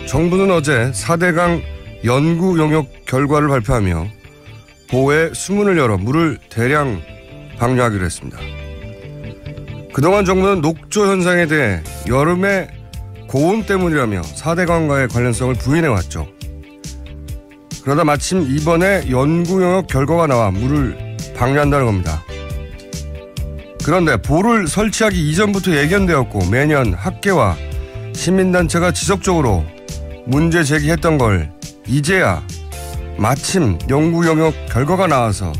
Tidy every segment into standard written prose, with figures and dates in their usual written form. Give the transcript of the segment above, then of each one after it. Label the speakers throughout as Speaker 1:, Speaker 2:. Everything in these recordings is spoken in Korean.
Speaker 1: 정부는 어제 4대강 연구 용역 결과를 발표하며 보호에 수문을 열어 물을 대량 방류하기로 했습니다. 그동안 정부는 녹조 현상에 대해 여름의 고온 때문이라며 4대강과의 관련성을 부인해왔죠. 그러다 마침 이번에 연구 용역 결과가 나와 물을 방류한다는 겁니다. 그런데 보를 설치하기 이전부터 예견되었고 매년 학계와 시민단체가 지속적으로 문제 제기했던 걸 이제야 마침 연구 용역 결과가 나와서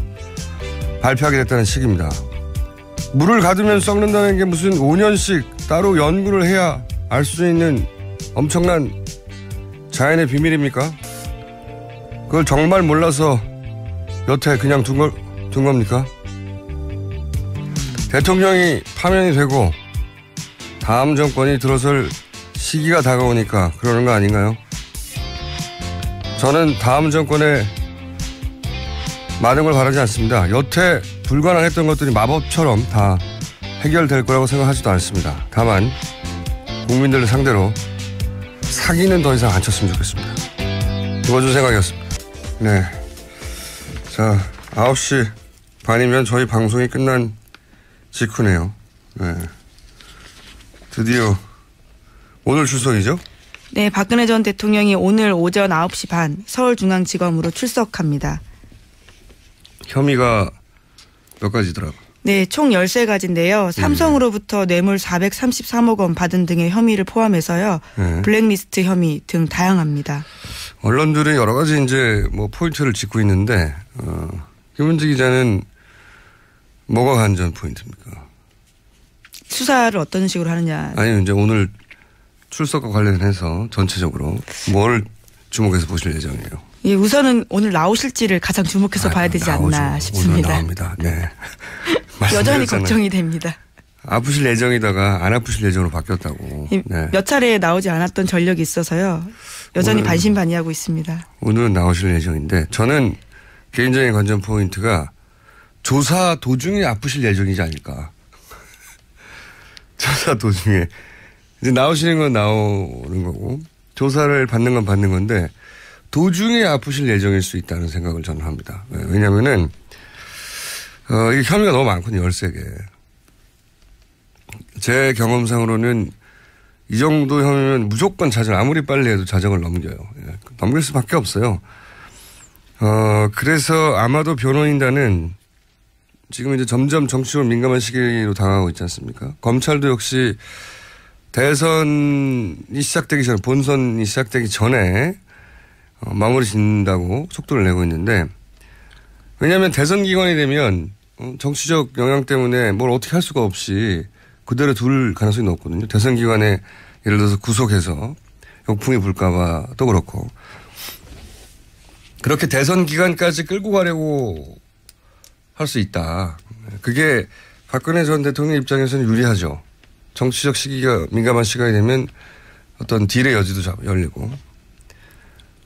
Speaker 1: 발표하게 됐다는 식입니다. 물을 가두면 썩는다는 게 무슨 5년씩 따로 연구를 해야 알 수 있는 엄청난 자연의 비밀입니까? 그걸 정말 몰라서 여태 그냥 둔 겁니까? 대통령이 파면이 되고 다음 정권이 들어설 시기가 다가오니까 그러는 거 아닌가요? 저는 다음 정권에 많은 걸 바라지 않습니다. 여태 불가능했던 것들이 마법처럼 다 해결될 거라고 생각하지도 않습니다. 다만 국민들을 상대로 사기는 더 이상 안 쳤으면 좋겠습니다. 이번 생각이었습니다. 네. 자, 9시 반이면 저희 방송이 끝난 직후네요. 네. 드디어 오늘 출석이죠?
Speaker 2: 네, 박근혜 전 대통령이 오늘 오전 9시 반 서울중앙지검으로 출석합니다.
Speaker 1: 혐의가 몇 가지더라고요.
Speaker 2: 네, 총 13가지인데요. 삼성으로부터 뇌물 433억 원 받은 등의 혐의를 포함해서요. 블랙리스트 혐의 등 다양합니다.
Speaker 1: 언론들은 여러 가지 이제 뭐 포인트를 짚고 있는데, 김은지 기자는 뭐가 관전 포인트입니까?
Speaker 2: 수사를 어떤 식으로 하느냐.
Speaker 1: 아니, 이제 오늘 출석과 관련해서 전체적으로 뭘 주목해서 보실 예정이에요?
Speaker 2: 예, 우선은 오늘 나오실지를 가장 주목해서 봐야 되지
Speaker 1: 나오죠.
Speaker 2: 않나 싶습니다.
Speaker 1: 오늘 나옵니다. 네.
Speaker 2: 여전히 걱정이 됩니다.
Speaker 1: 아프실 예정이다가 안 아프실 예정으로 바뀌었다고.
Speaker 2: 네. 몇 차례 나오지 않았던 전력이 있어서요. 여전히 반신반의하고 있습니다.
Speaker 1: 오늘은 나오실 예정인데 저는 개인적인 관전 포인트가 조사 도중에 아프실 예정이지 않을까. 조사 도중에. 이제 나오시는 건 나오는 거고 조사를 받는 건 받는 건데 도중에 아프실 예정일 수 있다는 생각을 저는 합니다. 왜냐면은, 이게 혐의가 너무 많거든요, 13개. 제 경험상으로는 이 정도 혐의면 무조건 자정, 아무리 빨리 해도 자정을 넘겨요. 넘길 수밖에 없어요. 그래서 아마도 변호인단은 지금 이제 점점 정치적으로 민감한 시기로 다가가고 있지 않습니까? 검찰도 역시 대선이 시작되기 전에, 본선이 시작되기 전에 마무리 짓는다고 속도를 내고 있는데 왜냐하면 대선 기간이 되면 정치적 영향 때문에 뭘 어떻게 할 수가 없이 그대로 둘 가능성이 높거든요. 대선 기간에 예를 들어서 구속해서 역풍이 불까 봐도 그렇고 그렇게 대선 기간까지 끌고 가려고 할 수 있다. 그게 박근혜 전 대통령 입장에서는 유리하죠. 정치적 시기가 민감한 시간이 되면 어떤 딜의 여지도 열리고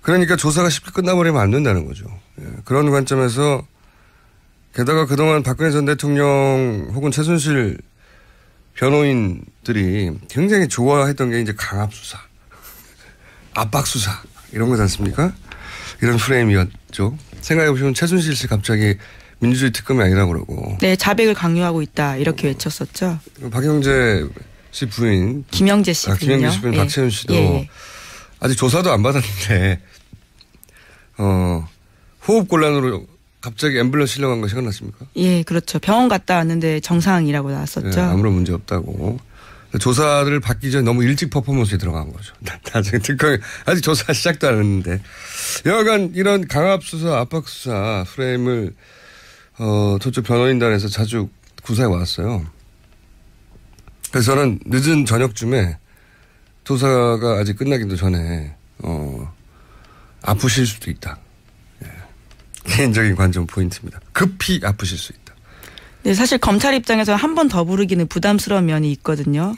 Speaker 1: 그러니까 조사가 쉽게 끝나버리면 안 된다는 거죠. 그런 관점에서 게다가 그동안 박근혜 전 대통령 혹은 최순실 변호인들이 굉장히 좋아했던 게 이제 강압수사, 압박수사 이런 거지 않습니까? 이런 프레임이었죠. 생각해보시면 최순실 씨 갑자기 민주주의 특검이 아니라고 그러고.
Speaker 2: 네, 자백을 강요하고 있다 이렇게 외쳤었죠.
Speaker 1: 박영재 씨 부인.
Speaker 2: 김영재 씨 부인요.
Speaker 1: 김영재 씨 부인 박채윤 씨도 아직 조사도 안 받았는데 호흡곤란으로 갑자기 앰뷸런스 실려간 거 생각났습니까? 예,
Speaker 2: 그렇죠. 병원 갔다 왔는데 정상이라고 나왔었죠.
Speaker 1: 네, 아무런 문제 없다고. 조사를 받기 전에 너무 일찍 퍼포먼스에 들어간 거죠. 나중에 특검이 아직 조사 시작도 안 했는데. 여하간 이런 강압수사, 압박수사 프레임을 저쪽 변호인단에서 자주 구사해 왔어요. 그래서 저는 늦은 저녁쯤에 조사가 아직 끝나기도 전에 아프실 수도 있다. 예. 개인적인 관점 포인트입니다. 급히 아프실 수 있다.
Speaker 2: 네, 사실 검찰 입장에서 한 번 더 부르기는 부담스러운 면이 있거든요.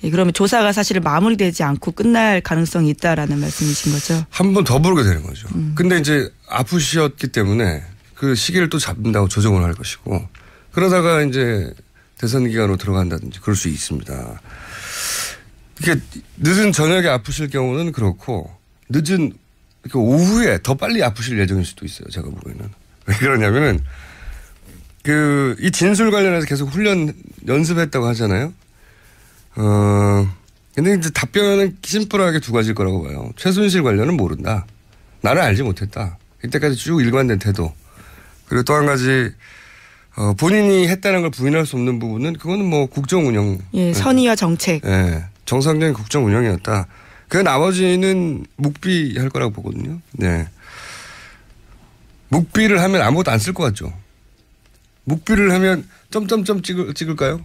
Speaker 2: 예, 그러면 조사가 사실 마무리되지 않고 끝날 가능성이 있다라는 말씀이신 거죠.
Speaker 1: 한 번 더 부르게 되는 거죠. 근데 이제 아프셨기 때문에 그 시기를 또 잡는다고 조정을 할 것이고 그러다가 이제 대선 기간으로 들어간다든지 그럴 수 있습니다. 이게 늦은 저녁에 아프실 경우는 그렇고 늦은 오후에 더 빨리 아프실 예정일 수도 있어요. 제가 보기에는. 왜 그러냐면은 이 진술 관련해서 계속 훈련 연습했다고 하잖아요. 근데 이제 답변은 심플하게 두 가지일 거라고 봐요. 최순실 관련은 모른다. 나는 알지 못했다. 이때까지 쭉 일관된 태도. 그리고 또 한 가지 본인이 했다는 걸 부인할 수 없는 부분은 그거는 뭐 국정 운영.
Speaker 2: 예, 선의와 정책.
Speaker 1: 예, 정상적인 국정 운영이었다. 그 나머지는 묵비할 거라고 보거든요. 네. 묵비를 하면 아무것도 안 쓸 것 같죠. 묵비를 하면 점점점 찍을까요?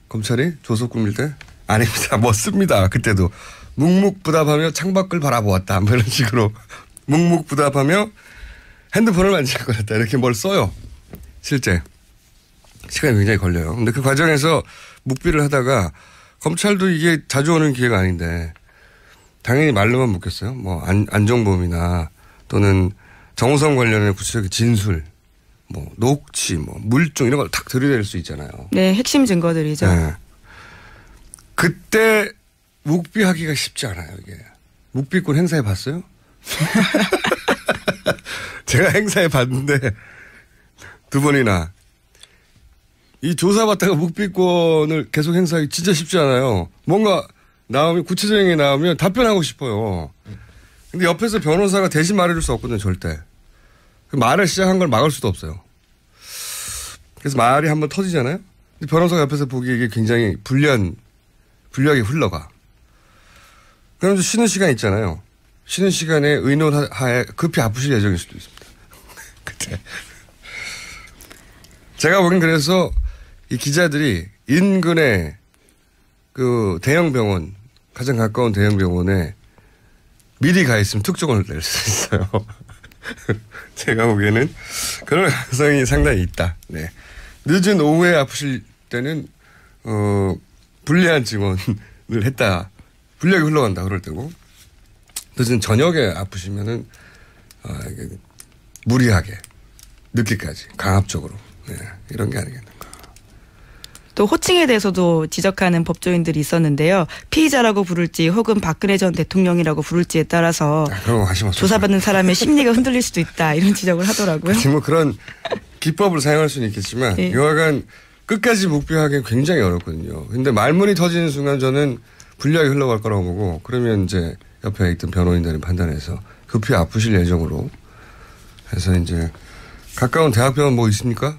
Speaker 1: 검찰이 조서 꾸밀 때? 아닙니다. 멋습니다. 그때도. 묵묵부답하며 창밖을 바라보았다. 뭐 이런 식으로. 묵묵부답하며 핸드폰을 만질 것 같다. 이렇게 뭘 써요. 실제. 시간이 굉장히 걸려요. 근데 그 과정에서 묵비를 하다가 검찰도 이게 자주 오는 기회가 아닌데 당연히 말로만 묻겠어요. 뭐 안종범이나 또는 정우성 관련해 구체적인 진술, 뭐 녹취, 뭐 물증 이런 걸 탁 들이댈 수 있잖아요.
Speaker 2: 네, 핵심 증거들이죠.
Speaker 1: 네. 그때 묵비하기가 쉽지 않아요. 이게 묵비권 행사해 봤어요? 제가 행사해 봤는데 2번이나 이 조사받다가 묵비권을 계속 행사하기 진짜 쉽지 않아요. 뭔가 나오면 구체적인 게 나오면 답변하고 싶어요. 근데 옆에서 변호사가 대신 말해줄 수 없거든요. 절대. 말을 시작한 걸 막을 수도 없어요. 그래서 말이 한번 터지잖아요. 근데 변호사가 옆에서 보기에 이게 굉장히 불리하게 흘러가. 그럼 쉬는 시간 있잖아요. 쉬는 시간에 의논하에 급히 아프실 예정일 수도 있습니다. 그때. 제가 보기엔 그래서 이 기자들이 인근에 그 대형 병원, 가장 가까운 대형 병원에 미리 가 있으면 특종을 낼 수 있어요. 제가 보기에는 그런 가능성이 상당히 있다. 네. 늦은 오후에 아프실 때는, 불리한 증언을 했다. 불리하게 흘러간다. 그럴 때고. 늦은 저녁에 아프시면은, 무리하게, 늦게까지, 강압적으로. 네. 이런 게 아니겠는가.
Speaker 2: 또 호칭에 대해서도 지적하는 법조인들이 있었는데요. 피의자라고 부를지 혹은 박근혜 전 대통령이라고 부를지에 따라서 조사받는 사람의 심리가 흔들릴 수도 있다. 이런 지적을 하더라고요.
Speaker 1: 뭐 그런 기법을 사용할 수는 있겠지만 네. 여하간 끝까지 묵비하기 굉장히 어렵거든요. 근데 말문이 터지는 순간 저는 불리하게 흘러갈 거라고 보고 그러면 이제 옆에 있던 변호인들이 판단해서 급히 아프실 예정으로 해서 이제 가까운 대학병원 뭐 있습니까?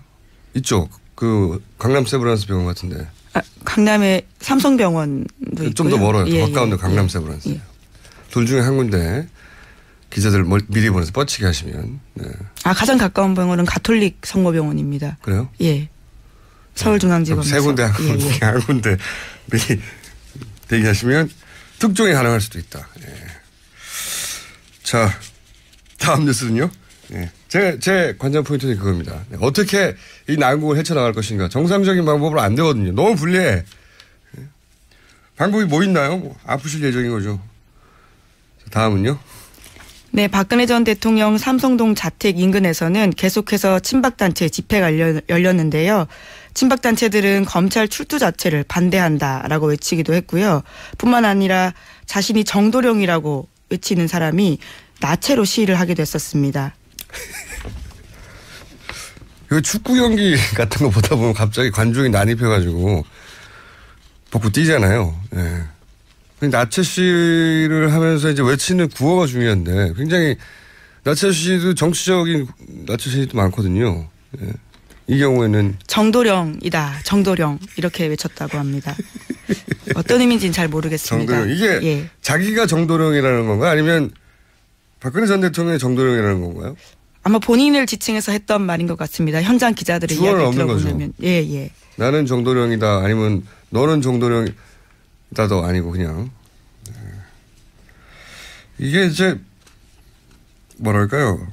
Speaker 1: 있죠. 그 강남 세브란스 병원 같은데.
Speaker 2: 강남에 삼성병원도 있고요.
Speaker 1: 좀 더 멀어요. 더 가까운데 강남 세브란스. 예. 둘 중에 한 군데 기자들 미리 보내서 뻗치게 하시면. 네.
Speaker 2: 가장 가까운 병원은 가톨릭 성모병원입니다.
Speaker 1: 그래요?
Speaker 2: 예. 서울중앙지검에서.
Speaker 1: 세 군데 한 군데 미리 대기하시면 특종이 가능할 수도 있다. 예. 자, 다음 뉴스는요. 예. 제 관전 포인트는 그겁니다. 어떻게 이 난국을 헤쳐나갈 것인가. 정상적인 방법으로 안 되거든요. 너무 불리해. 방법이 뭐 있나요? 아프실 예정인 거죠. 다음은요.
Speaker 2: 네, 박근혜 전 대통령 삼성동 자택 인근에서는 계속해서 친박단체 집회가 열렸는데요. 친박단체들은 검찰 출두 자체를 반대한다라고 외치기도 했고요. 뿐만 아니라 자신이 정도령이라고 외치는 사람이 나체로 시위를 하게 됐었습니다.
Speaker 1: 축구 경기 같은 거 보다 보면 갑자기 관중이 난입해가지고 벗고 뛰잖아요. 예. 나체 시위를 하면서 이제 외치는 구호가 중요한데 굉장히 나체 시위도 정치적인 나체 시위도 많거든요. 예. 이 경우에는
Speaker 2: 정도령이다. 정도령 이렇게 외쳤다고 합니다. 어떤 의미인지는 잘 모르겠습니다.
Speaker 1: 정도령. 이게 예. 자기가 정도령이라는 건가 아니면 박근혜 전 대통령이 정도령이라는 건가요? 아마
Speaker 2: 본인을 지칭해서 했던 말인 것 같습니다. 현장 기자들의 이야기를 들어보면. 예.
Speaker 1: 나는 정도령이다 아니면 너는 정도령이다도 아니고 그냥. 이게 이제 뭐랄까요.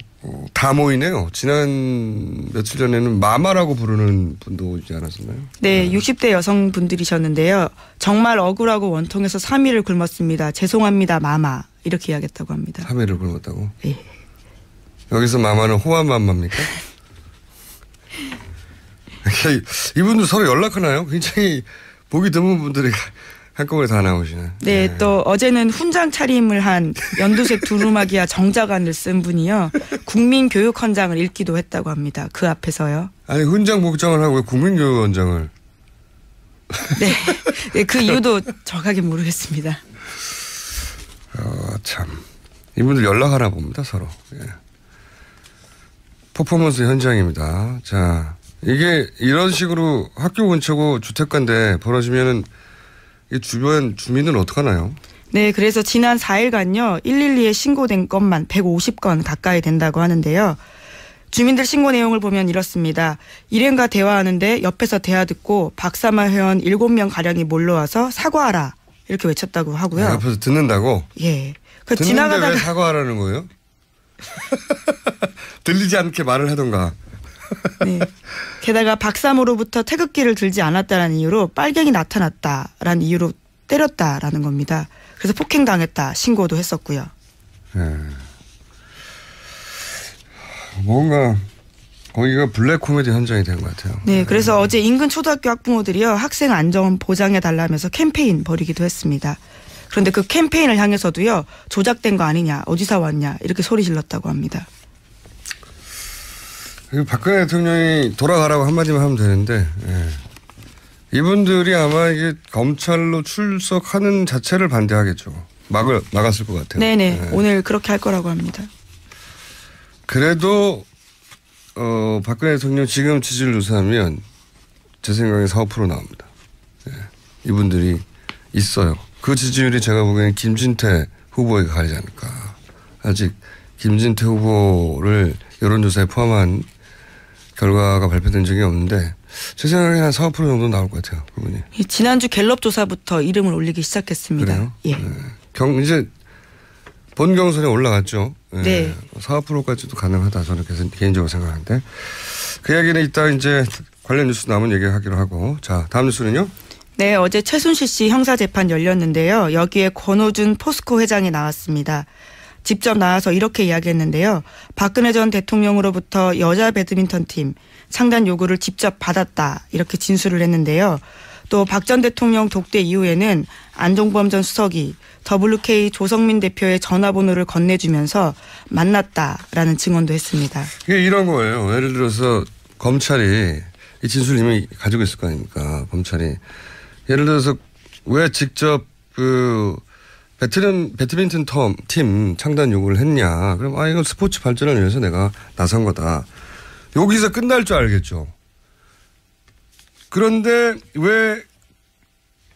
Speaker 1: 다 모이네요. 지난 며칠 전에는 마마라고 부르는 분도 오지 않았었나요?
Speaker 2: 네. 60대 여성분들이셨는데요. 정말 억울하고 원통해서 3일을 굶었습니다. 죄송합니다 마마. 이렇게 이야기했다고 합니다.
Speaker 1: 3일을 굶었다고?
Speaker 2: 네.
Speaker 1: 여기서 마마는 호환마마입니까? 이분들 서로 연락하나요? 굉장히 보기 드문 분들이 한꺼번에 다 나오시네.
Speaker 2: 네, 또 어제는 훈장 차림을 한 연두색 두루마기와 정자관을 쓴 분이요. 국민교육헌장을 읽기도 했다고 합니다. 그 앞에서요.
Speaker 1: 아니 훈장 복장을 하고 왜 국민교육원장을.
Speaker 2: 네, 네, 그 이유도 정확하게 모르겠습니다.
Speaker 1: 참 이분들 연락하나 봅니다 서로. 예. 퍼포먼스 현장입니다. 자, 이게 이런 식으로 학교 근처고 주택가인데 벌어지면은 이 주변 주민은 어떡하나요?
Speaker 2: 네, 그래서 지난 4일간요. 112에 신고된 건만 150건 가까이 된다고 하는데요. 주민들 신고 내용을 보면 이렇습니다. 일행과 대화하는데 옆에서 대화 듣고 박사마 회원 7명 가량이 몰려와서 사과하라 이렇게 외쳤다고 하고요.
Speaker 1: 아, 옆에서 듣는다고?
Speaker 2: 예. 그
Speaker 1: 듣는데
Speaker 2: 지나가다가
Speaker 1: 왜 사과하라는 거예요? 들리지 않게 말을 하던가.
Speaker 2: 네. 게다가 박사모로부터 태극기를 들지 않았다는 이유로 빨갱이 나타났다라는 이유로 때렸다라는 겁니다. 그래서 폭행당했다 신고도 했었고요.
Speaker 1: 네. 뭔가 거기가 블랙 코미디 현장이 된 것 같아요.
Speaker 2: 네, 그래서 어제 인근 초등학교 학부모들이요 학생 안전 보장해 달라면서 캠페인 벌이기도 했습니다. 그런데 그 캠페인을 향해서도요 조작된 거 아니냐, 어디서 왔냐 이렇게 소리 질렀다고 합니다.
Speaker 1: 박근혜 대통령이 돌아가라고 한마디만 하면 되는데 예. 이분들이 아마 이게 검찰로 출석하는 자체를 반대하겠죠. 막았을 것 같아요.
Speaker 2: 네네.
Speaker 1: 예.
Speaker 2: 오늘 그렇게 할 거라고 합니다.
Speaker 1: 그래도 박근혜 대통령 지금 지지율 조사하면 제 생각에 4~5% 나옵니다. 예. 이분들이 있어요. 그 지지율이 제가 보기에는 김진태 후보에게 가리지 않을까. 아직 김진태 후보를 여론조사에 포함한 결과가 발표된 적이 없는데 제 생각에 한 4~5% 정도 나올 것 같아요. 그분이.
Speaker 2: 지난주 갤럽 조사부터 이름을 올리기 시작했습니다.
Speaker 1: 그래요?
Speaker 2: 예.
Speaker 1: 네. 이제 본 경선에 올라갔죠. 네.
Speaker 2: 네.
Speaker 1: 4~5%까지도 가능하다 저는 개인적으로 생각하는데 그 얘기는 이따 이제 관련 뉴스 남은 얘기하기로 하고 자 다음 뉴스는요.
Speaker 2: 네, 어제 최순실 씨 형사재판 열렸는데요. 여기에 권오준 포스코 회장이 나왔습니다. 직접 나와서 이렇게 이야기했는데요. 박근혜 전 대통령으로부터 여자 배드민턴 팀 창단 요구를 직접 받았다 이렇게 진술을 했는데요. 또 박 전 대통령 독대 이후에는 안종범 전 수석이 WK 조성민 대표의 전화번호를 건네주면서 만났다라는 증언도 했습니다.
Speaker 1: 이게 이런 거예요. 예를 들어서 검찰이 이 진술 이미 가지고 있을 거 아닙니까. 검찰이. 예를 들어서 왜 직접 그 배드민턴 팀 창단 요구를 했냐. 그럼 이건 스포츠 발전을 위해서 내가 나선 거다. 여기서 끝날 줄 알겠죠. 그런데 왜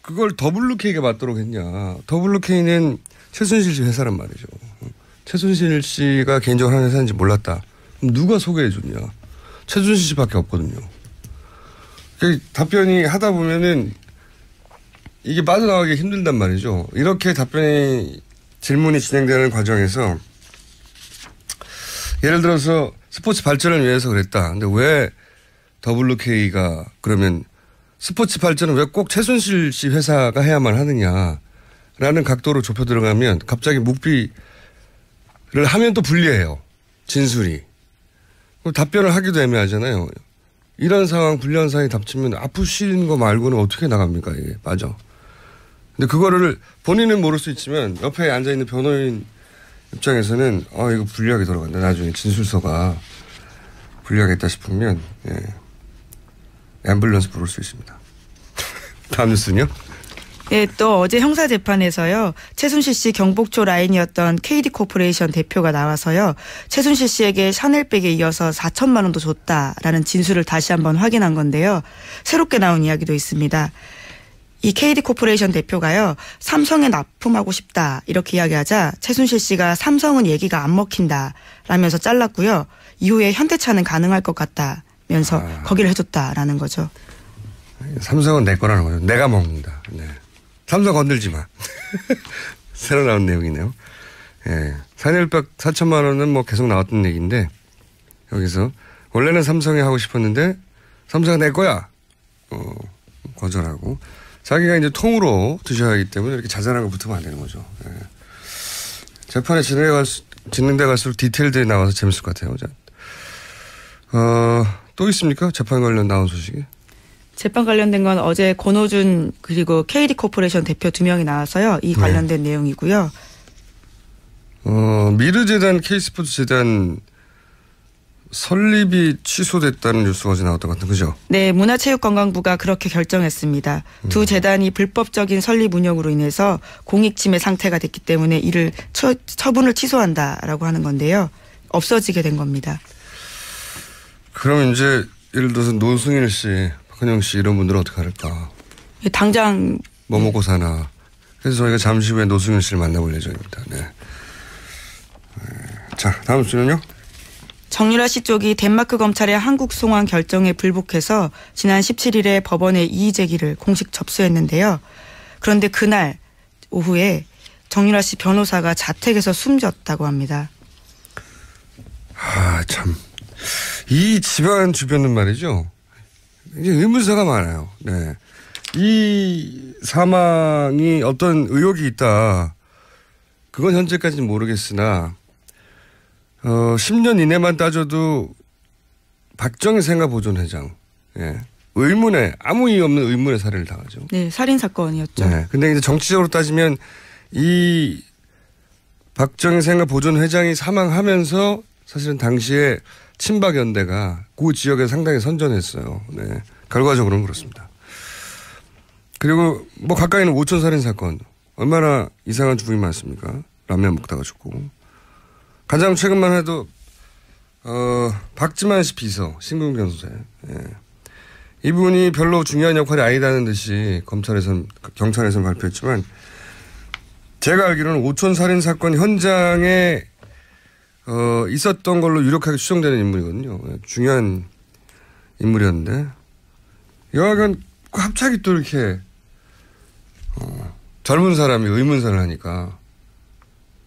Speaker 1: 그걸 WK가 맞도록 했냐. WK는 최순실 씨 회사란 말이죠. 최순실 씨가 개인적으로 하는 회사인지 몰랐다. 그럼 누가 소개해 줬냐. 최순실 씨밖에 없거든요. 그 답변이 하다 보면은 이게 빠져나가기 힘들단 말이죠. 이렇게 질문이 진행되는 과정에서 예를 들어서 스포츠 발전을 위해서 그랬다. 근데 왜 WK가 그러면 스포츠 발전은 왜 꼭 최순실 씨 회사가 해야만 하느냐라는 각도로 좁혀 들어가면 갑자기 묵비를 하면 또 불리해요. 진술이. 답변을 하기도 애매하잖아요. 이런 상황, 불리한 상황이 닥치면 아프신 거 말고는 어떻게 나갑니까 이게. 맞아. 근데 그거를 본인은 모를 수 있지만 옆에 앉아있는 변호인 입장에서는 이거 불리하게 돌아간다. 나중에 진술서가 불리하겠다 싶으면 앰뷸런스 부를 수 있습니다. 다음 뉴스는요?
Speaker 2: 네, 또 어제 형사재판에서요. 최순실 씨 경복초 라인이었던 KD코퍼레이션 대표가 나와서요. 최순실 씨에게 샤넬백에 이어서 4천만 원도 줬다라는 진술을 다시 한번 확인한 건데요. 새롭게 나온 이야기도 있습니다. 이 KD코퍼레이션 대표가요. 삼성에 납품하고 싶다 이렇게 이야기하자 최순실 씨가 삼성은 얘기가 안 먹힌다 라면서 잘랐고요. 이후에 현대차는 가능할 것 같다면서 거기를 해줬다라는 거죠.
Speaker 1: 삼성은 내 거라는 거죠. 내가 먹는다. 네. 삼성 건들지 마. 새로 나온 내용이네요. 예. 샤넬백 4천만 원은 뭐 계속 나왔던 얘기인데 여기서 원래는 삼성이 하고 싶었는데 삼성은 내 거야. 거절하고 자기가 이제 통으로 드셔야 하기 때문에 이렇게 자잘한 거 붙으면 안 되는 거죠. 예. 재판에 진행돼 갈수록 디테일들이 나와서 재밌을 것 같아요. 또 있습니까? 재판 관련 나온 소식이?
Speaker 2: 재판 관련된 건 어제 권오준 그리고 KD 코퍼레이션 대표 2명이 나와서요. 이 관련된 내용이고요.
Speaker 1: 미르재단, K스포츠재단 설립이 취소됐다는 뉴스가 어제 나왔던 것 같은 그죠?
Speaker 2: 네, 문화체육관광부가 그렇게 결정했습니다. 두 재단이 불법적인 설립 운영으로 인해서 공익침해 상태가 됐기 때문에 이를 처분을 취소한다라고 하는 건데요. 없어지게 된 겁니다.
Speaker 1: 그럼 이제 예를 들어서 노승일 씨, 박헌영 씨 이런 분들은 어떻게 할까?
Speaker 2: 당장
Speaker 1: 뭐 먹고 사나. 그래서 저희가 잠시 후에 노승일 씨를 만나볼 예정입니다. 네. 자, 다음 주는요?
Speaker 2: 정유라 씨 쪽이 덴마크 검찰의 한국 송환 결정에 불복해서 지난 17일에 법원에 이의 제기를 공식 접수했는데요. 그런데 그날 오후에 정유라 씨 변호사가 자택에서 숨졌다고 합니다.
Speaker 1: 아, 참. 이 집안 주변은 말이죠. 이제 의문사가 많아요. 네. 이 사망이 어떤 의혹이 있다. 그건 현재까지는 모르겠으나 10년 이내만 따져도 박정희 생가보존회장 의문에 아무 이유 없는 의문의 살해를 당하죠.
Speaker 2: 네, 살인 사건이었죠.
Speaker 1: 네, 근데 이제 정치적으로 따지면 이 박정희 생가보존회장이 사망하면서 사실은 당시에 친박연대가 그 지역에 상당히 선전했어요. 네, 결과적으로는 그렇습니다. 그리고 뭐 가까이는 오천 살인 사건 얼마나 이상한 주부이 많습니까? 라면 먹다가 죽고. 가장 최근만 해도 박지만 씨 비서 신궁 변호사 이분이 별로 중요한 역할이 아니다는 듯이 경찰에서는 발표했지만 제가 알기로는 오천 살인 사건 현장에 있었던 걸로 유력하게 추정되는 인물이거든요. 중요한 인물이었는데 여하간 갑자기 또 이렇게 젊은 사람이 의문사를 하니까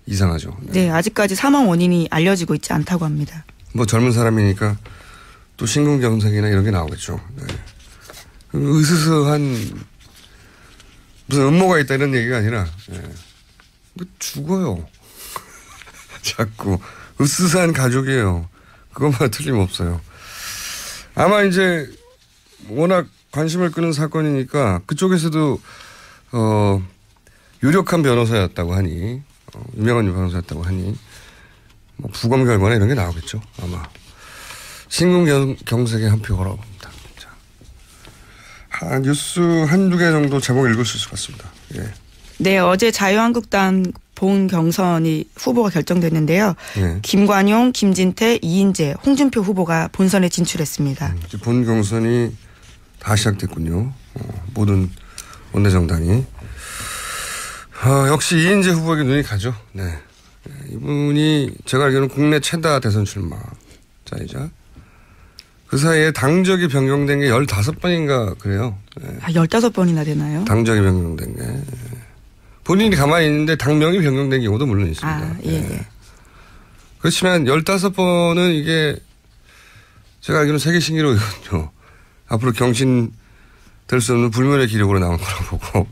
Speaker 1: 이상하죠.
Speaker 2: 네, 아직까지 사망 원인이 알려지고 있지 않다고 합니다.
Speaker 1: 뭐 젊은 사람이니까 또 심근경색이나 이런 게 나오겠죠. 네. 으스스한 무슨 음모가 있다 이런 얘기가 아니라 죽어요. 자꾸 으스스한 가족이에요. 그것만 틀림없어요. 아마 이제 워낙 관심을 끄는 사건이니까 그쪽에서도 유력한 변호사였다고 하니 유명한 변호사였다고 하니 뭐 부검 결과나 이런 게 나오겠죠. 아마 심근경색의 한 표 걸어봅니다. 자, 뉴스 한두 개 정도 제목 읽을 수 있을 것 같습니다. 예.
Speaker 2: 네, 어제 자유한국당 본 경선이 후보가 결정됐는데요. 김관용, 김진태, 이인재, 홍준표 후보가 본선에 진출했습니다.
Speaker 1: 이제 본 경선이 다 시작됐군요. 모든 원내정당이. 역시 이인재 후보에게 눈이 가죠. 네. 이분이 제가 알기로는 국내 최다 대선 출마자이자 그 사이에 당적이 변경된 게 15번인가 그래요. 네.
Speaker 2: 15번이나 되나요?
Speaker 1: 당적이 변경된 게. 본인이 가만히 있는데 당명이 변경된 경우도 물론 있습니다.
Speaker 2: 예.
Speaker 1: 네. 그렇지만 15번은 이게 제가 알기로는 세계 신기록이거든요. 앞으로 경신될 수 없는 불멸의 기록으로 나올 거라고 보고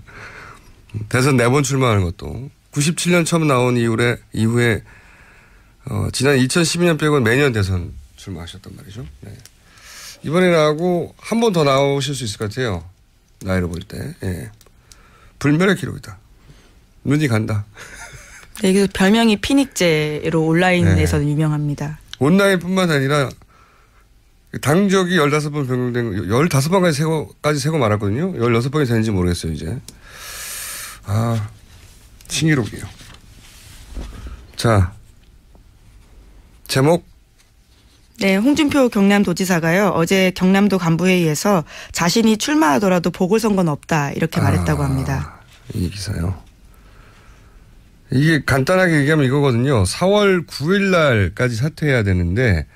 Speaker 1: 대선 4번 출마하는 것도 97년 처음 나온 이후에 지난 2012년 빼고는 매년 대선 출마하셨단 말이죠. 네. 이번에 나오고 한 번 더 나오실 수 있을 것 같아요. 나이로 볼 때. 예. 불멸의 기록이다. 눈이 간다.
Speaker 2: 네, 이게 별명이 피닉제로 온라인에서는 유명합니다.
Speaker 1: 온라인뿐만 아니라 당적이 15번 변경된 15번까지 세고 말았거든요. 16번이 되는지 모르겠어요, 이제. 신기록이에요. 자, 제목.
Speaker 2: 네, 홍준표 경남도지사가요. 어제 경남도 간부회의에서 자신이 출마하더라도 보궐선거는 없다 이렇게 말했다고 합니다.
Speaker 1: 이 기사요. 이게 간단하게 얘기하면 이거거든요. 4월 9일 날까지 사퇴해야 되는데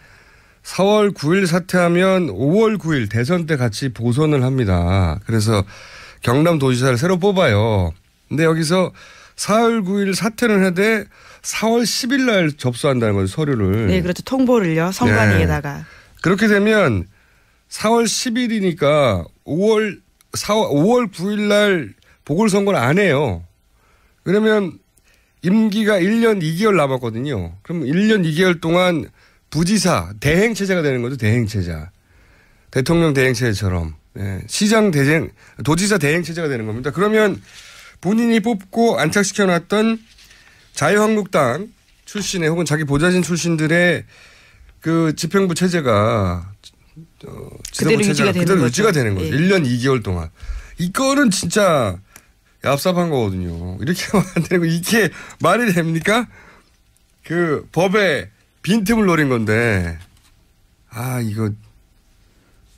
Speaker 1: 4월 9일 사퇴하면 5월 9일 대선 때 같이 보선을 합니다. 그래서 경남도지사를 새로 뽑아요. 근데 여기서 4월 9일 사퇴를 해대 4월 10일 날 접수한다는 거죠. 서류를.
Speaker 2: 네, 그렇죠. 통보를요. 선관위에다가.
Speaker 1: 네. 그렇게 되면 4월 10일이니까 5월 9일 날 보궐선거를 안 해요. 그러면 임기가 1년 2개월 남았거든요. 그럼 1년 2개월 동안 부지사 대행체제가 되는 거죠. 대행체제. 대통령 대행체제처럼. 네, 시장 대행, 도지사 대행 체제가 되는 겁니다. 그러면 본인이 뽑고 안착시켜놨던 자유한국당 출신의 혹은 자기 보좌진 출신들의 그 집행부 체제가
Speaker 2: 그대로 유지가 되는 거죠.
Speaker 1: 유지가 되는 거죠. 예. 1년 2개월 동안. 이거는 진짜 얍삽한 거거든요. 이렇게 하면 안 되고 이게 말이 됩니까? 그 법에 빈틈을 노린 건데 이거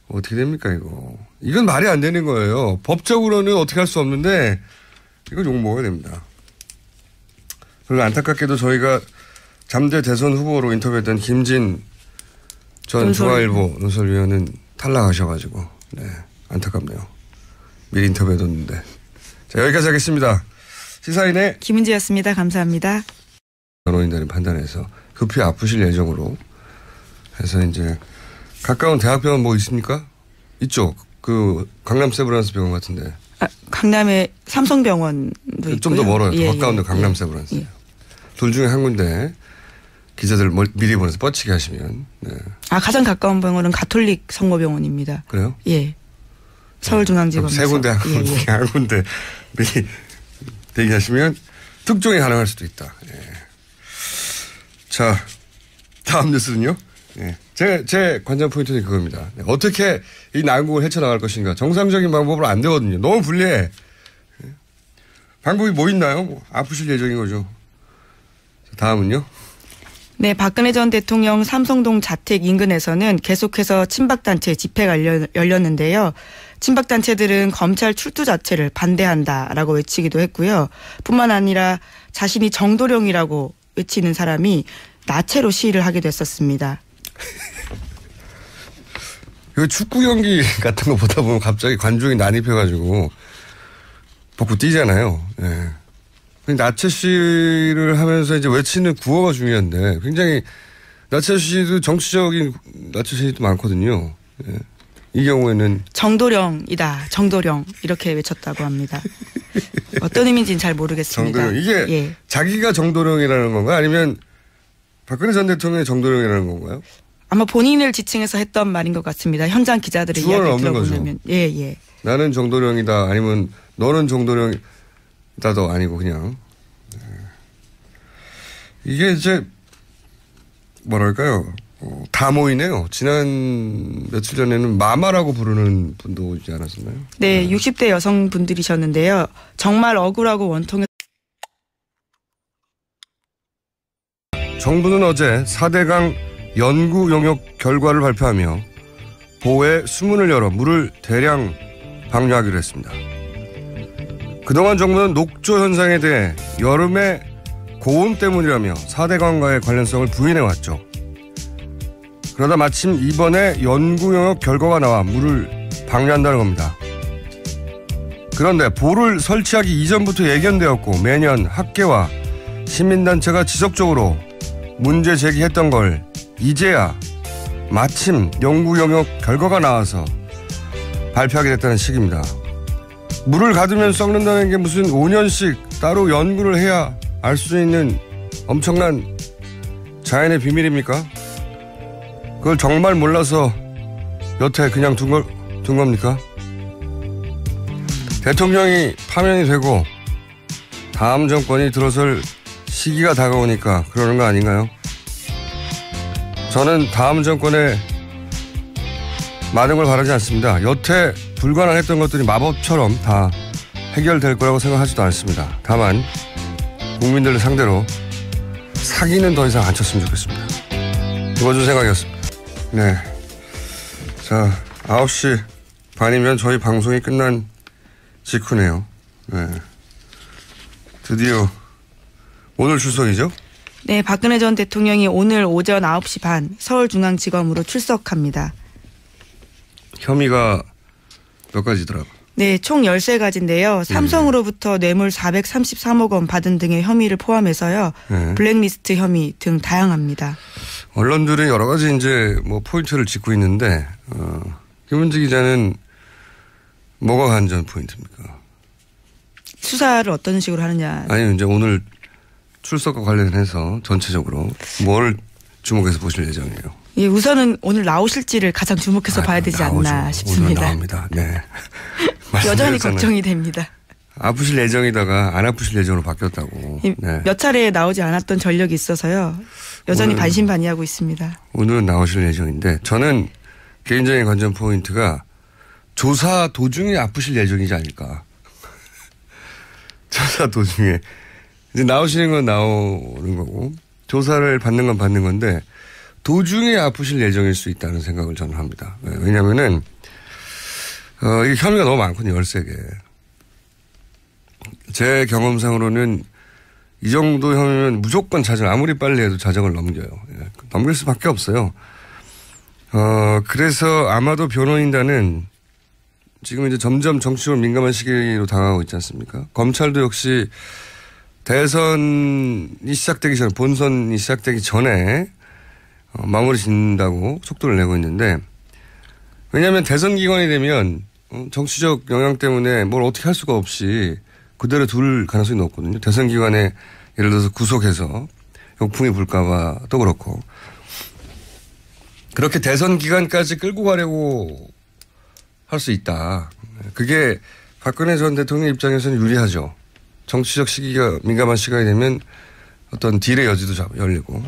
Speaker 1: 어떻게 됩니까 이거. 이건 말이 안 되는 거예요. 법적으로는 어떻게 할 수 없는데 이건 욕먹어야 됩니다. 그리고 안타깝게도 저희가 잠재 대선 후보로 인터뷰했던 김진 전 중앙일보 논설위원은 탈락하셔가지고 네, 안타깝네요. 미리 인터뷰해뒀는데. 자, 여기까지 하겠습니다. 시사인의
Speaker 2: 김은지였습니다. 감사합니다.
Speaker 1: 변호인단이 판단해서 급히 아프실 예정으로 해서 이제 가까운 대학병원 뭐 있습니까? 있죠. 그 강남 세브란스 병원 같은데.
Speaker 2: 강남에 삼성병원도 있고요.
Speaker 1: 좀 더 멀어요.
Speaker 2: 예,
Speaker 1: 가까운데
Speaker 2: 예,
Speaker 1: 강남
Speaker 2: 예.
Speaker 1: 세브란스.
Speaker 2: 예.
Speaker 1: 둘 중에 한 군데 기자들 미리 보내서 뻗치게 하시면. 네.
Speaker 2: 가장 가까운 병원은 가톨릭 성모병원입니다.
Speaker 1: 그래요?
Speaker 2: 예. 서울중앙지검에서.
Speaker 1: 세 군데 한 군데 미리 대기하시면 특종이 가능할 수도 있다. 예. 자, 다음 뉴스는요. 예. 제 관전 포인트는 그겁니다. 어떻게 이 난국을 헤쳐나갈 것인가. 정상적인 방법으로 안 되거든요. 너무 불리해. 예. 방법이 뭐 있나요? 아프실 예정인 거죠. 자, 다음은요.
Speaker 2: 네, 박근혜 전 대통령 삼성동 자택 인근에서는 계속해서 친박단체 집회가 열렸는데요. 친박단체들은 검찰 출두 자체를 반대한다라고 외치기도 했고요. 뿐만 아니라 자신이 정도령이라고 외치는 사람이 나체로 시위를 하게 됐었습니다.
Speaker 1: 이거 축구 경기 같은 거 보다 보면 갑자기 관중이 난입해가지고 벗고 뛰잖아요. 예. 나체 시위를 하면서 이제 외치는 구호가 중요한데 굉장히 나체 시위도 정치적인 나체 시위도 많거든요. 예. 이 경우에는
Speaker 2: 정도령이다. 정도령 이렇게 외쳤다고 합니다. 어떤 의미인지는 잘 모르겠습니다.
Speaker 1: 정도령. 이게
Speaker 2: 예.
Speaker 1: 자기가 정도령이라는 건가요? 아니면 박근혜 전 대통령이 정도령이라는 건가요? 아마
Speaker 2: 본인을 지칭해서 했던 말인 것 같습니다. 현장 기자들의 이야기를 들어보면. 예, 예.
Speaker 1: 나는 정도령이다. 아니면 너는 정도령이다도 아니고 그냥. 이게 이제 뭐랄까요. 다 모이네요. 지난 며칠 전에는 마마라고 부르는 분도 오지 않았었나요?
Speaker 2: 네, 60대 여성분들이셨는데요. 정말 억울하고 원통해.
Speaker 1: 정부는 어제 4대강 연구 용역 결과를 발표하며 보호에 수문을 열어 물을 대량 방류하기로 했습니다. 그동안 정부는 녹조 현상에 대해 여름의 고온 때문이라며 4대강과의 관련성을 부인해왔죠. 그러다 마침 이번에 연구 용역 결과가 나와 물을 방류한다는 겁니다. 그런데 보를 설치하기 이전부터 예견되었고 매년 학계와 시민단체가 지속적으로 문제 제기했던 걸 이제야 마침 연구 용역 결과가 나와서 발표하게 됐다는 식입니다. 물을 가두면 썩는다는 게 무슨 5년씩 따로 연구를 해야 알 수 있는 엄청난 자연의 비밀입니까? 그걸 정말 몰라서 여태 그냥 둔 겁니까? 대통령이 파면이 되고 다음 정권이 들어설 시기가 다가오니까 그러는 거 아닌가요? 저는 다음 정권에 많은 걸 바라지 않습니다. 여태 불가능했던 것들이 마법처럼 다 해결될 거라고 생각하지도 않습니다. 다만 국민들을 상대로 사기는 더 이상 안 쳤으면 좋겠습니다. 이번 생각이었습니다. 네. 자, 9시 반이면 저희 방송이 끝난 직후네요. 네. 드디어 오늘 출석이죠?
Speaker 2: 네, 박근혜 전 대통령이 오늘 오전 9시 반 서울중앙지검으로 출석합니다.
Speaker 1: 혐의가 몇 가지더라고요.
Speaker 2: 네, 총 13가지인데요. 삼성으로부터 뇌물 433억 원 받은 등의 혐의를 포함해서요. 네. 블랙리스트 혐의 등 다양합니다.
Speaker 1: 언론들은 여러 가지 이제 뭐 포인트를 짚고 있는데, 김은지 기자는 뭐가 관전 포인트입니까?
Speaker 2: 수사를 어떤 식으로 하느냐.
Speaker 1: 아니, 이제 오늘 출석과 관련해서 전체적으로 뭘 주목해서 보실 예정이에요?
Speaker 2: 예, 우선은 오늘 나오실지를 가장 주목해서 봐야 되지 않나 싶습니다.
Speaker 1: 오늘 나옵니다. 네.
Speaker 2: 여전히 걱정이 됩니다.
Speaker 1: 아프실 예정이다가 안 아프실 예정으로 바뀌었다고.
Speaker 2: 네. 몇 차례 나오지 않았던 전력이 있어서요. 여전히 반신반의하고 있습니다.
Speaker 1: 오늘은 나오실 예정인데 저는 개인적인 관전 포인트가 조사 도중에 아프실 예정이지 않을까. 조사 도중에. 이제 나오시는 건 나오는 거고 조사를 받는 건 받는 건데 도중에 아프실 예정일 수 있다는 생각을 저는 합니다. 왜냐면은 이게 혐의가 너무 많거든요. 13개. 제 경험상으로는 이 정도 혐의면 무조건 자정, 아무리 빨리 해도 자정을 넘겨요. 넘길 수밖에 없어요. 그래서 아마도 변호인단은 지금 이제 점점 정치적으로 민감한 시기로 다가가고 있지 않습니까? 검찰도 역시 대선이 시작되기 전에, 본선이 시작되기 전에 마무리 짓는다고 속도를 내고 있는데 왜냐하면 대선 기간이 되면 정치적 영향 때문에 뭘 어떻게 할 수가 없이 그대로 둘 가능성이 높거든요. 대선 기간에 예를 들어서 구속해서 역풍이 불까 봐도 그렇고 그렇게 대선 기간까지 끌고 가려고 할 수 있다. 그게 박근혜 전 대통령 입장에서는 유리하죠. 정치적 시기가 민감한 시간이 되면 어떤 딜의 여지도 열리고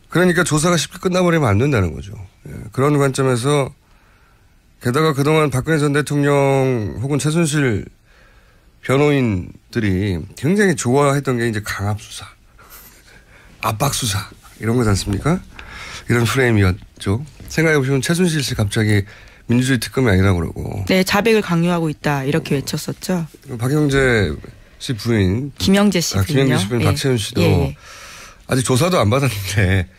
Speaker 1: 그러니까 조사가 쉽게 끝나버리면 안 된다는 거죠. 그런 관점에서 게다가 그동안 박근혜 전 대통령 혹은 최순실 변호인들이 굉장히 좋아했던 게 이제 강압수사, 압박수사 이런 거지 않습니까? 이런 프레임이었죠. 생각해보시면 최순실 씨 갑자기 민주주의 특검이 아니라고 그러고.
Speaker 2: 네, 자백을 강요하고 있다 이렇게 외쳤었죠.
Speaker 1: 박영재 씨 부인.
Speaker 2: 김영재 씨 부인요.
Speaker 1: 김영재 씨 부인 예. 박채윤 씨도 예. 아직 조사도 안 받았는데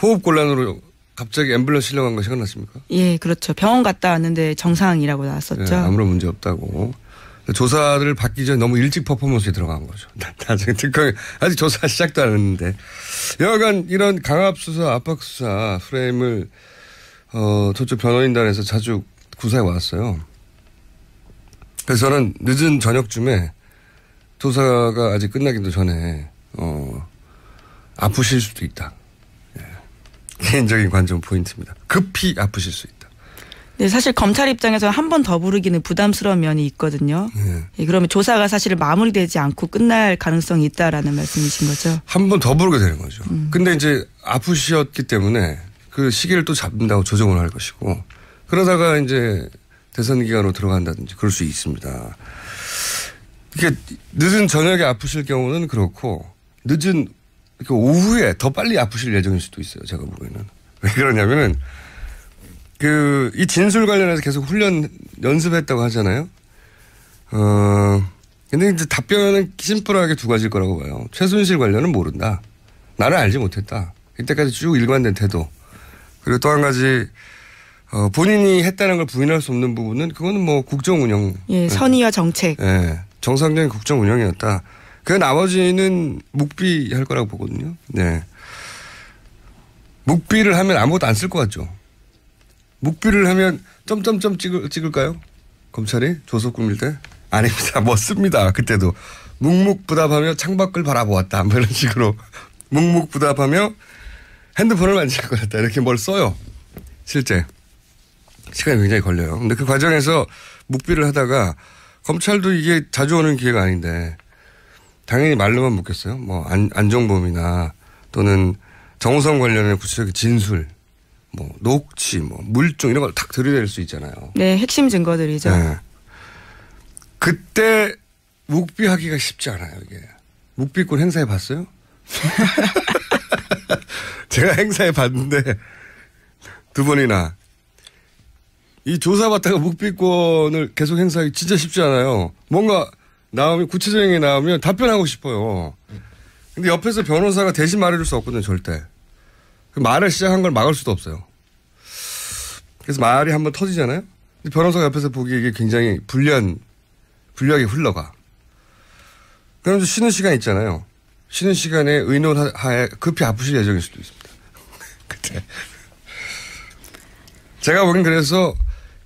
Speaker 1: 호흡곤란으로 갑자기 앰뷸런스 실려간 거 생각났습니까? 예,
Speaker 2: 그렇죠. 병원 갔다 왔는데 정상이라고 나왔었죠. 네,
Speaker 1: 아무런 문제 없다고. 조사를 받기 전에 너무 일찍 퍼포먼스에 들어간 거죠. 나중에 특검이 아직 조사 시작도 안 했는데. 여하간 이런 강압수사, 압박수사 프레임을 저쪽 변호인단에서 자주 구사해 왔어요. 그래서 저는 늦은 저녁쯤에 조사가 아직 끝나기도 전에 아프실 수도 있다. 예. 개인적인 관점 포인트입니다. 급히 아프실 수 있다.
Speaker 2: 네, 사실 검찰 입장에서 한 번 더 부르기는 부담스러운 면이 있거든요. 예, 그러면 조사가 사실 마무리되지 않고 끝날 가능성이 있다라는 말씀이신 거죠.
Speaker 1: 한 번 더 부르게 되는 거죠. 근데 이제 아프셨기 때문에 그 시기를 또 잡는다고 조정을 할 것이고 그러다가 이제 대선 기간으로 들어간다든지 그럴 수 있습니다. 이게 늦은 저녁에 아프실 경우는 그렇고 늦은 오후에 더 빨리 아프실 예정일 수도 있어요. 제가 보기에는. 왜 그러냐면은 이 진술 관련해서 계속 연습했다고 하잖아요. 근데 이제 답변은 심플하게 두 가지일 거라고 봐요. 최순실 관련은 모른다. 나는 알지 못했다. 이때까지 쭉 일관된 태도. 그리고 또 한 가지, 본인이 했다는 걸 부인할 수 없는 부분은 그거는 뭐 국정 운영.
Speaker 2: 예, 선의와 정책.
Speaker 1: 예, 정상적인 국정 운영이었다. 그 나머지는 묵비할 거라고 보거든요. 네. 묵비를 하면 아무것도 안 쓸 것 같죠. 묵비를 하면 점점점 찍을까요? 검찰이 조서 꾸밀 때? 아닙니다. 뭐 씁니다. 그때도. 묵묵부답하며 창밖을 바라보았다. 뭐 이런 식으로. 묵묵부답하며 핸드폰을 만질 거였다. 이렇게 뭘 써요. 실제. 시간이 굉장히 걸려요. 근데 그 과정에서 묵비를 하다가 검찰도 이게 자주 오는 기회가 아닌데 당연히 말로만 묻겠어요. 뭐 안종범이나 또는 정우성 관련된 구체적인 진술. 뭐 녹취, 뭐 물증 이런 걸 탁 들이댈 수 있잖아요.
Speaker 2: 네, 핵심 증거들이죠. 네.
Speaker 1: 그때 묵비하기가 쉽지 않아요. 이게 묵비권 행사해 봤어요? 제가 행사해 봤는데 2번이나 이 조사받다가 묵비권을 계속 행사하기 진짜 쉽지 않아요. 뭔가 나오면 구체적인 게 나오면 답변하고 싶어요. 근데 옆에서 변호사가 대신 말해줄 수 없거든요, 절대. 그 말을 시작한 걸 막을 수도 없어요. 그래서 말이 한번 터지잖아요. 근데 변호사가 옆에서 보기에 이게 굉장히 불리하게 흘러가. 그럼 쉬는 시간 있잖아요. 쉬는 시간에 의논하에 급히 아프실 예정일 수도 있습니다. 그때. 제가 보기엔 그래서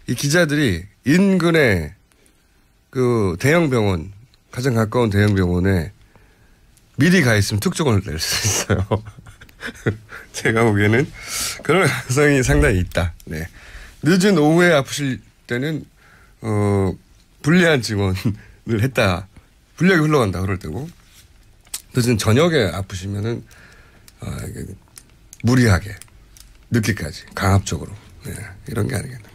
Speaker 1: 이 기자들이 인근에 그 대형 병원, 가장 가까운 대형 병원에 미리 가 있으면 특종을 낼 수 있어요. 제가 보기에는 그런 가능성이 상당히 있다. 네. 늦은 오후에 아프실 때는 불리한 증언을 했다. 불리하게 흘러간다 그럴 때고 늦은 저녁에 아프시면은 무리하게 늦게까지 강압적으로 이런 게 아니겠는가.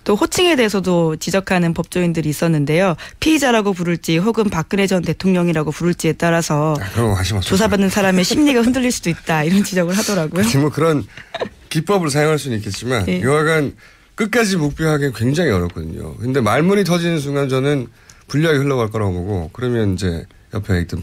Speaker 2: 또 호칭에 대해서도 지적하는 법조인들이 있었는데요. 피의자라고 부를지 혹은 박근혜 전 대통령이라고 부를지에 따라서
Speaker 1: 그런 거 하지 마세요.
Speaker 2: 조사받는 사람의 심리가 흔들릴 수도 있다 이런 지적을 하더라고요.
Speaker 1: 뭐 그런 기법을 사용할 수는 있겠지만
Speaker 2: 네.
Speaker 1: 여하간 끝까지 묵비하기는 굉장히 어렵거든요. 근데 말문이 터지는 순간 저는 불리하게 흘러갈 거라고 보고 그러면 이제 옆에 있던